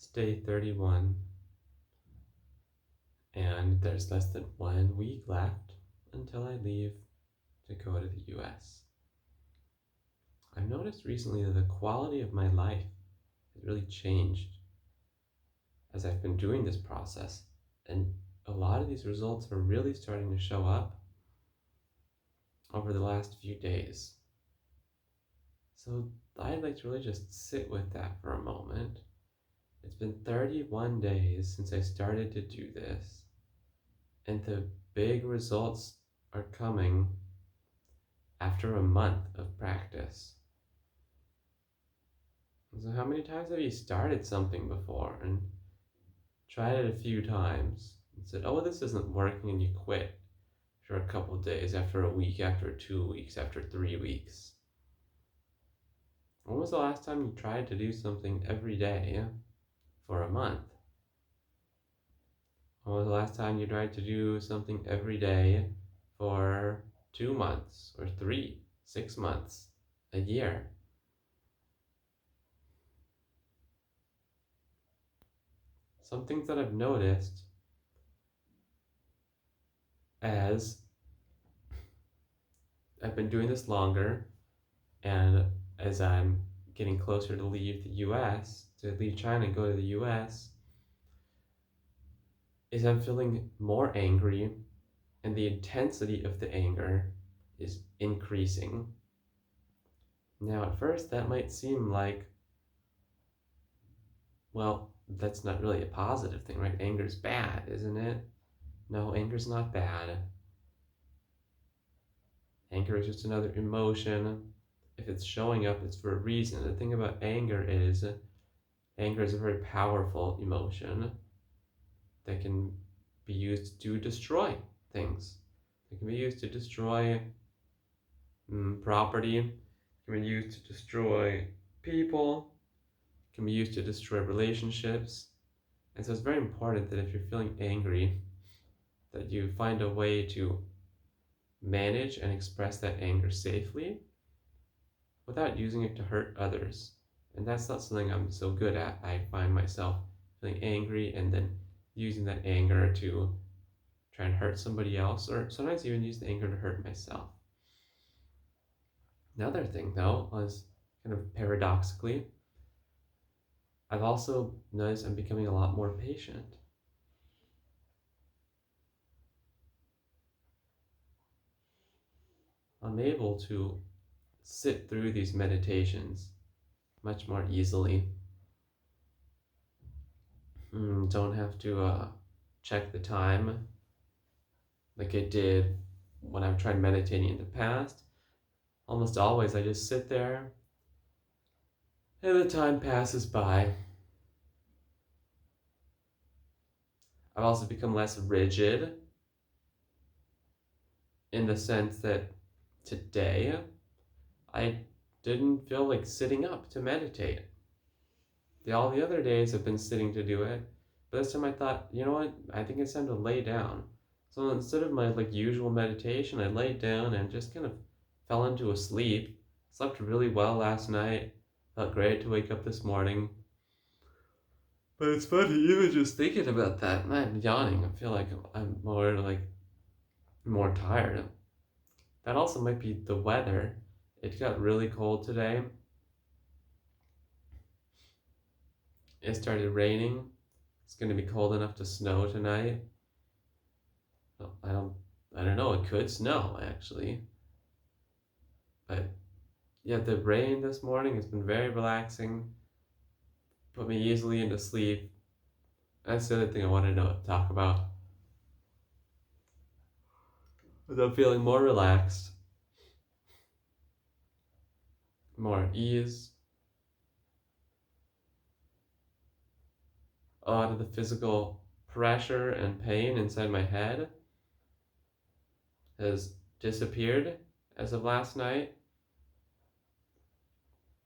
It's day 31, and there's less than 1 week left until I leave to go to the US. I've noticed recently that the quality of my life has really changed as I've been doing this process, and a lot of these results are really starting to show up over the last few days. So I'd like to really just sit with that for a moment. It's been 31 days since I started to do this, and the big results are coming after a month of practice. So how many times have you started something before and tried it a few times and said, oh, this isn't working, and you quit after a couple days, after a week, after 2 weeks, after 3 weeks? When was the last time you tried to do something every day for a month? When was the last time you tried to do something every day for 2 months or 3, 6 months, a year? Some things that I've noticed as I've been doing this longer, and as I'm getting closer to leave the US, to leave China and go to the US, is I'm feeling more angry, and the intensity of the anger is increasing. Now, at first, that might seem like, well, that's not really a positive thing, right? Anger's bad, isn't it? No, anger's not bad. Anger is just another emotion. If it's showing up, it's for a reason. The thing about anger is a very powerful emotion that can be used to destroy things. It can be used to destroy property. It can be used to destroy people. It can be used to destroy relationships. And so it's very important that if you're feeling angry, that you find a way to manage and express that anger safely without using it to hurt others. And that's not something I'm so good at. I find myself feeling angry and then using that anger to try and hurt somebody else, or sometimes even use the anger to hurt myself. Another thing, though, was kind of paradoxically, I've also noticed I'm becoming a lot more patient. I'm able to sit through these meditations much more easily. Don't have to check the time like I did when I've tried meditating in the past. Almost always I just sit there and the time passes by. I've also become less rigid in the sense that today I didn't feel like sitting up to meditate. All the other days I've been sitting to do it, but this time I thought, you know what, I think it's time to lay down. So instead of my usual meditation, I laid down and just kind of fell into a sleep. Slept really well last night. Felt great to wake up this morning. But it's funny, even just thinking about that, and I'm yawning. I feel like I'm more tired. That also might be the weather. It got really cold today. It started raining. It's going to be cold enough to snow tonight. Well, I don't know. It could snow actually. But yeah, the rain this morning has been very relaxing. Put me easily into sleep. That's the other thing I wanted to talk about. I'm feeling more relaxed, more at ease. A lot of the physical pressure and pain inside my head has disappeared as of last night.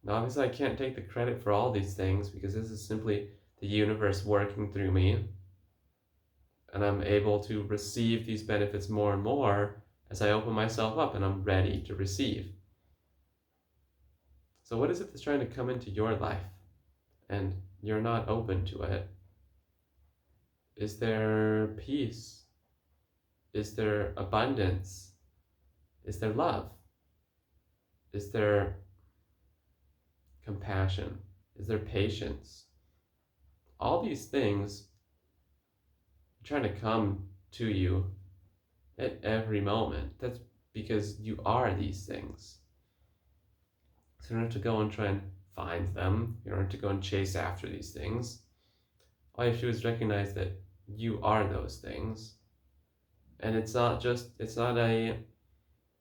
Now, obviously, I can't take the credit for all these things because this is simply the universe working through me. And I'm able to receive these benefits more and more as I open myself up and I'm ready to receive. So, what is it that's trying to come into your life and you're not open to it? Is there peace? Is there abundance? Is there love? Is there compassion? Is there patience? All these things are trying to come to you at every moment. That's because you are these things. So you don't have to go and try and find them. You don't have to go and chase after these things. All you have to do is recognize that you are those things. And it's not a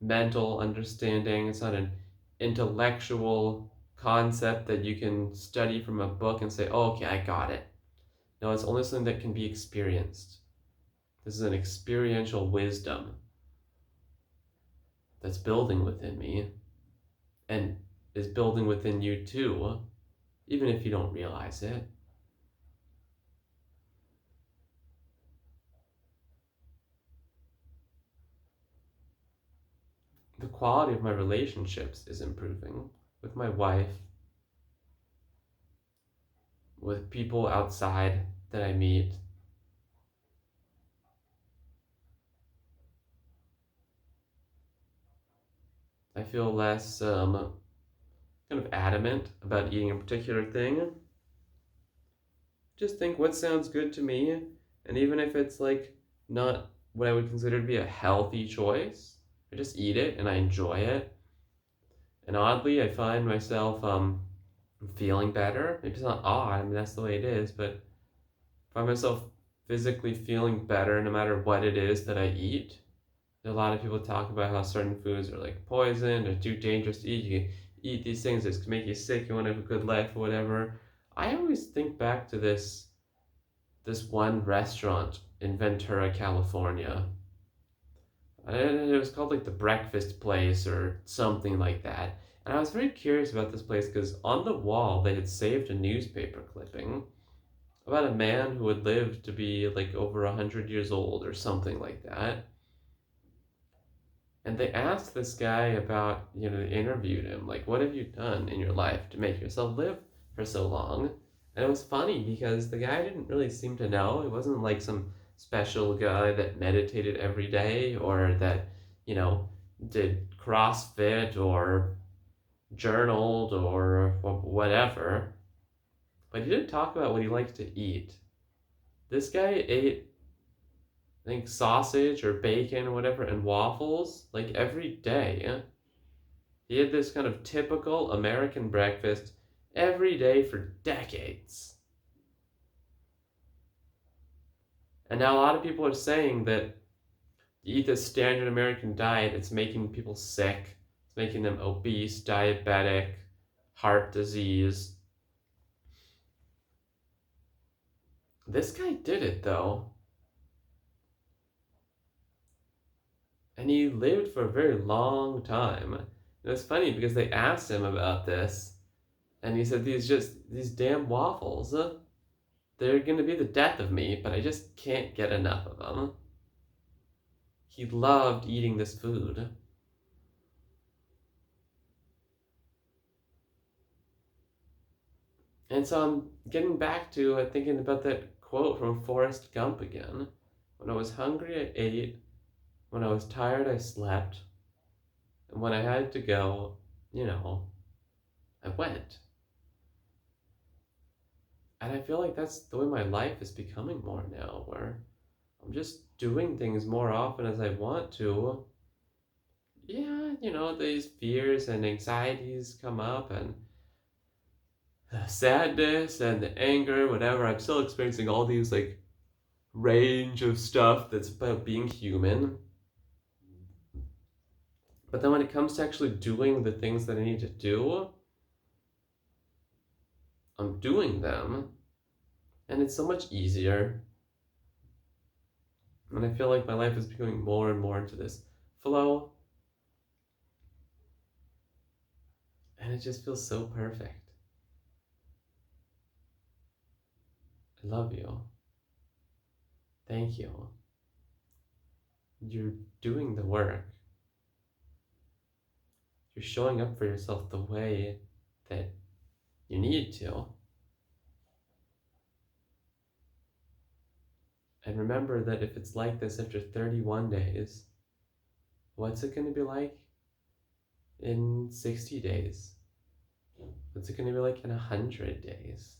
mental understanding, it's not an intellectual concept that you can study from a book and say, oh, okay, I got it. No, it's only something that can be experienced. This is an experiential wisdom that's building within me and is building within you too, even if you don't realize it. The quality of my relationships is improving with my wife, with people outside that I meet. I feel less kind of adamant about eating a particular thing. Just think what sounds good to me, and even if it's like not what I would consider to be a healthy choice, I just eat it and I enjoy it. And oddly, I find myself feeling better. Maybe it's not odd, I mean that's the way it is, but I find myself physically feeling better no matter what it is that I eat. A lot of people talk about how certain foods are like poison or too dangerous to eat. You can eat these things that can make you sick. You want to have a good life or whatever. I always think back to this one restaurant in Ventura, California. And it was called like the Breakfast Place or something like that. And I was very curious about this place because on the wall they had saved a newspaper clipping about a man who had lived to be like over 100 years old or something like that. And they asked this guy about, they interviewed him, like, what have you done in your life to make yourself live for so long? And it was funny because the guy didn't really seem to know. It wasn't like some special guy that meditated every day or that, you know, did CrossFit or journaled or whatever. But he didn't talk about what he liked to eat. This guy ate, I think, sausage or bacon or whatever and waffles like every day. He had this kind of typical American breakfast every day for decades. And now a lot of people are saying that you eat this standard American diet, it's making people sick, it's making them obese, diabetic, heart disease. This guy did it though. And he lived for a very long time. It was funny because they asked him about this, and he said these damn waffles. They're gonna be the death of me, but I just can't get enough of them. He loved eating this food. And so I'm getting back to thinking about that quote from Forrest Gump again. When I was hungry, I ate. When I was tired, I slept. And when I had to go, I went. And I feel like that's the way my life is becoming more now, where I'm just doing things more often as I want to. Yeah, these fears and anxieties come up and the sadness and the anger, whatever. I'm still experiencing all these like range of stuff that's about being human. But then when it comes to actually doing the things that I need to do, I'm doing them. And it's so much easier. And I feel like my life is becoming more and more into this flow. And it just feels so perfect. I love you. Thank you. You're doing the work. You're showing up for yourself the way that you need to. And remember that if it's like this after 31 days, what's it going to be like in 60 days? What's it going to be like in 100 days?